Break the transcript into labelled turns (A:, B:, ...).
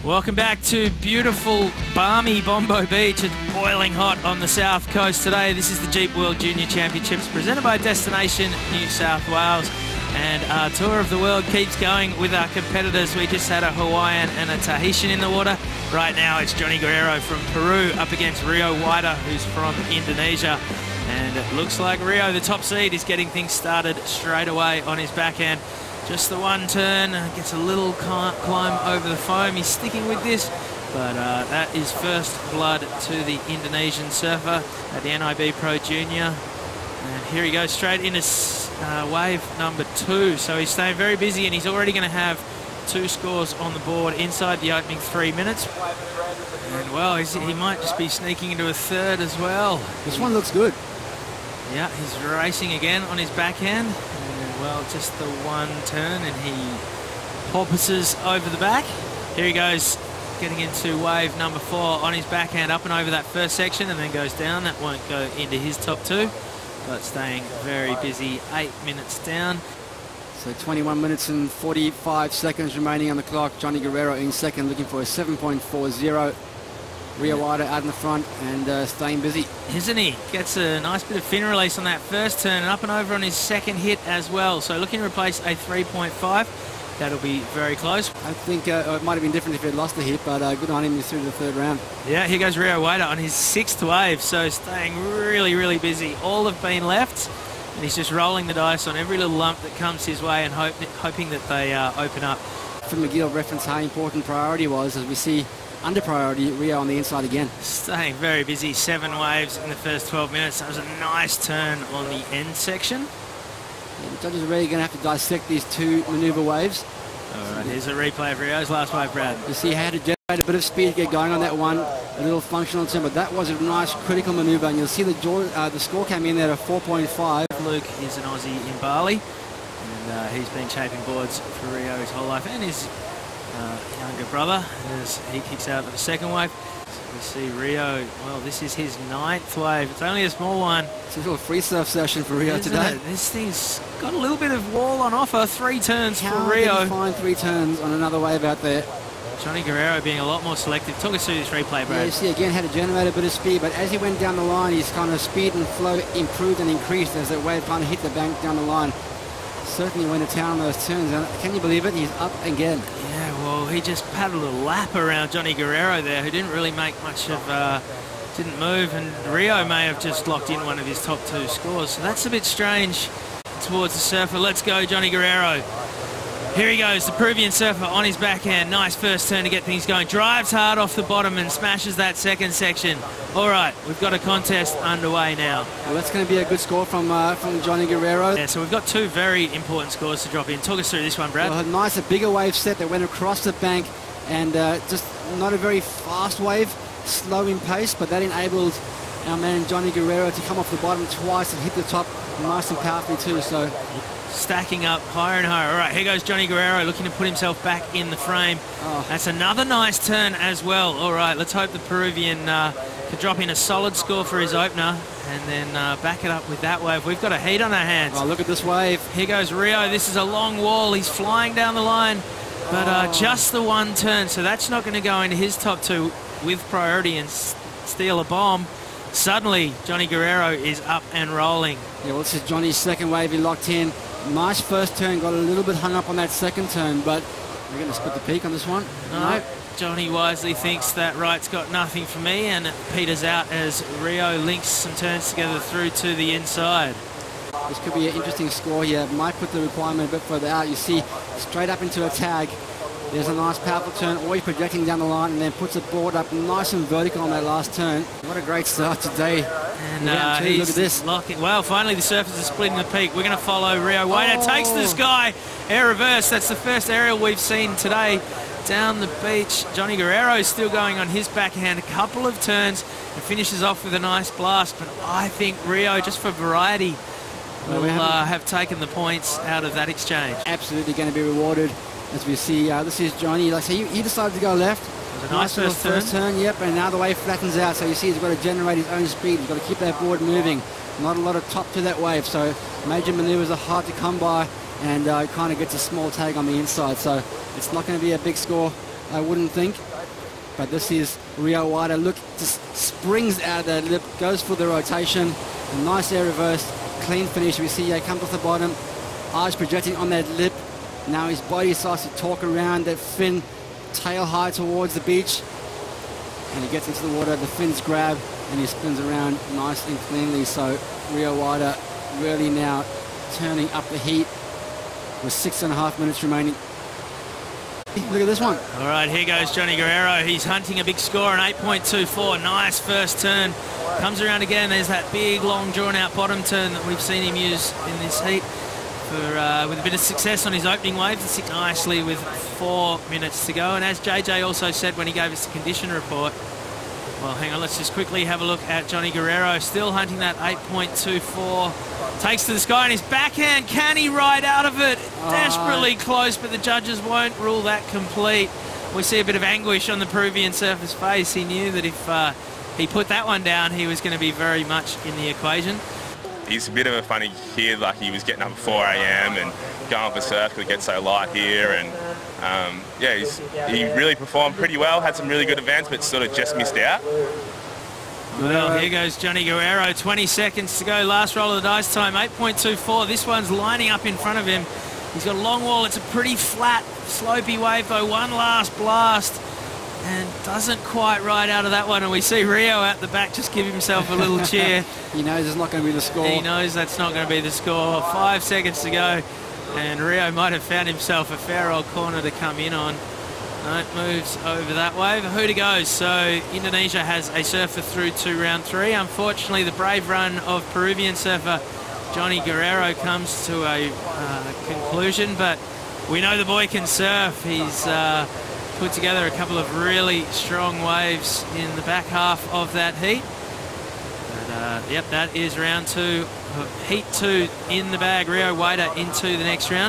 A: Welcome back to beautiful, balmy Bombo Beach. It's boiling hot on the south coast today. This is the Jeep World Junior Championships presented by Destination New South Wales. And our tour of the world keeps going with our competitors. We just had a Hawaiian and a Tahitian in the water. Right now it's Jhonny Guerrero from Peru up against Waida, who's from Indonesia. And it looks like Rio, the top seed, is getting things started straight away on his backhand. Just the one turn, gets a little climb over the foam. He's sticking with this, but that is first blood to the Indonesian surfer at the NIB Pro Junior. And here he goes straight into wave number 2. So he's staying very busy, and he's already going to have 2 scores on the board inside the opening 3 minutes. And well, he might just be sneaking into a third as well.
B: This one looks good.
A: Yeah, he's racing again on his backhand. Well, just the one turn and he porpoises over the back. Here he goes, getting into wave number 4 on his backhand, up and over that first section, and then goes down. That won't go into his top 2, but staying very busy. 8 minutes down.
B: So 21 minutes and 45 seconds remaining on the clock. Jhonny Guerrero in second, looking for a 7.40. Waida out in the front and staying busy.
A: Isn't he? Gets a nice bit of fin release on that first turn and up and over on his second hit as well. So looking to replace a 3.5. That'll be very close.
B: I think it might have been different if he had lost the hit, but good on him. He's through to the third round.
A: Yeah, here goes Waida on his 6th wave. So staying really, really busy. All have been left, and he's just rolling the dice on every little lump that comes his way and hoping that they open up.
B: From McGill referenced how important priority was, as we see under priority, Rio on the inside again.
A: Staying very busy, 7 waves in the first 12 minutes. That was a nice turn on the end section.
B: Yeah, the judges are really going to have to dissect these 2 manoeuvre waves.
A: All right, here's a replay of Rio's last wave, Brad.
B: You see how to generate a bit of speed to get going on that one, a little functional turn, but that was a nice critical manoeuvre, and you'll see the score came in there at 4.5.
A: Luke is an Aussie in Bali, and he's been shaping boards for Rio his whole life, and his younger brother as he kicks out of the second wave. So we see Rio, well, this is his 9th wave. It's only a small one.
B: It's a little free surf session for Rio today.
A: This thing's got a little bit of wall on offer. 3 turns for
B: How
A: Rio.
B: did he find 3 turns on another wave out there?
A: Jhonny Guerrero being a lot more selective. Talk us through this replay, Brad.
B: Yeah, you see again how to generate a bit of speed, but as he went down the line, his kind of speed and flow improved and increased as that wave kind of hit the bank down the line. Certainly went to town on those turns. And can you believe it? He's up again.
A: Yeah, well, he just paddled a lap around Jhonny Guerrero there, who didn't really make much of, didn't move, and Rio may have just locked in one of his top 2 scores. So that's a bit strange towards the surfer. Let's go, Jhonny Guerrero. Here he goes, the Peruvian surfer on his backhand. Nice first turn to get things going. Drives hard off the bottom and smashes that second section. All right, we've got a contest underway now.
B: Well, that's going to be a good score from Jhonny Guerrero.
A: Yeah, so we've got 2 very important scores to drop in. Talk us through this one, Brad.
B: Well, a bigger wave set that went across the bank, and just not a very fast wave, slow in pace, but that enabled our man Jhonny Guerrero to come off the bottom twice and hit the top nice and powerfully too. So
A: stacking up higher and higher. All right, here goes Jhonny Guerrero looking to put himself back in the frame. Oh. That's another nice turn as well. All right, let's hope the Peruvian can drop in a solid score for his opener and then back it up with that wave. We've got a heat on our hands.
B: Oh, look at this wave.
A: Here goes Rio. This is a long wall. He's flying down the line, but just the one turn. So that's not going to go into his top 2 with priority and steal a bomb. Suddenly, Jhonny Guerrero is up and rolling.
B: Yeah, well, this is Johnny's second wave. He locked in. Nice first turn. Got a little bit hung up on that second turn, but we're going to split the peak on this one.
A: No. Johnny wisely thinks that right's got nothing for me, and it peters out as Rio links some turns together through to the inside.
B: This could be an interesting score here. Might put the requirement a bit further out. You see, straight up into a tag. There's a nice powerful turn, always projecting down the line, and then puts the board up nice and vertical on that last turn. What a great start today.
A: And
B: look at this.
A: Well, finally the surfers are splitting the peak. We're going to follow Rio. Waida takes the sky. Air reverse. That's the first aerial we've seen today down the beach. Jhonny Guerrero is still going on his backhand. A couple of turns and finishes off with a nice blast. But I think Rio, just for variety, will have taken the points out of that exchange.
B: Absolutely going to be rewarded. As we see, this is Jhonny. Like I say, he decided to go left.
A: It was a nice first
B: turn. Yep, and now the wave flattens out. So you see he's got to generate his own speed. He's got to keep that board moving. Not a lot of top to that wave. So major maneuvers are hard to come by, and kind of gets a small tag on the inside. So it's not going to be a big score, I wouldn't think. But this is Rio Waida. Look, just springs out of the lip, goes for the rotation. A nice air reverse, clean finish. We see he comes off the bottom, eyes projecting on that lip. Now his body starts to torque around that fin, tail high towards the beach. And he gets into the water, the fins grab, and he spins around nice and cleanly. So Rio Waida really now turning up the heat with 6.5 minutes remaining. Look at this one.
A: All right, here goes Jhonny Guerrero. He's hunting a big score, an 8.24. Nice first turn. Comes around again. There's that big, long, drawn-out bottom turn that we've seen him use in this heat with a bit of success on his opening wave. He sits nicely with 4 minutes to go. And as JJ also said when he gave us the condition report, well, hang on, let's just quickly have a look at Jhonny Guerrero. Still hunting that 8.24. Takes to the sky and his backhand. Can he ride out of it? Desperately close, but the judges won't rule that complete. We see a bit of anguish on the Peruvian surfer's face. He knew that if he put that one down, he was going to be very much in the equation.
C: He's a bit of a funny kid. Like, he was getting up at 4 a.m. and going off the surf because it gets so light here. And yeah, he really performed pretty well. Had some really good events, but sort of just missed out.
A: Well, here goes Jhonny Guerrero. 20 seconds to go. Last roll of the dice time, 8.24. This one's lining up in front of him. He's got a long wall. It's a pretty flat, slopey wave, though. One last blast. And doesn't quite ride out of that one. And we see Rio out the back just give himself a little cheer.
B: He knows it's not going to be the score.
A: He knows that's not going to be the score. 5 seconds to go. And Rio might have found himself a fair old corner to come in on. No, it moves over that wave. Who goes? So Indonesia has a surfer through to round 3. Unfortunately, the brave run of Peruvian surfer Jhonny Guerrero comes to a conclusion, but we know the boy can surf. He's put together a couple of really strong waves in the back half of that heat. But, yep, that is round 2. Heat 2 in the bag. Rio Waida into the next round.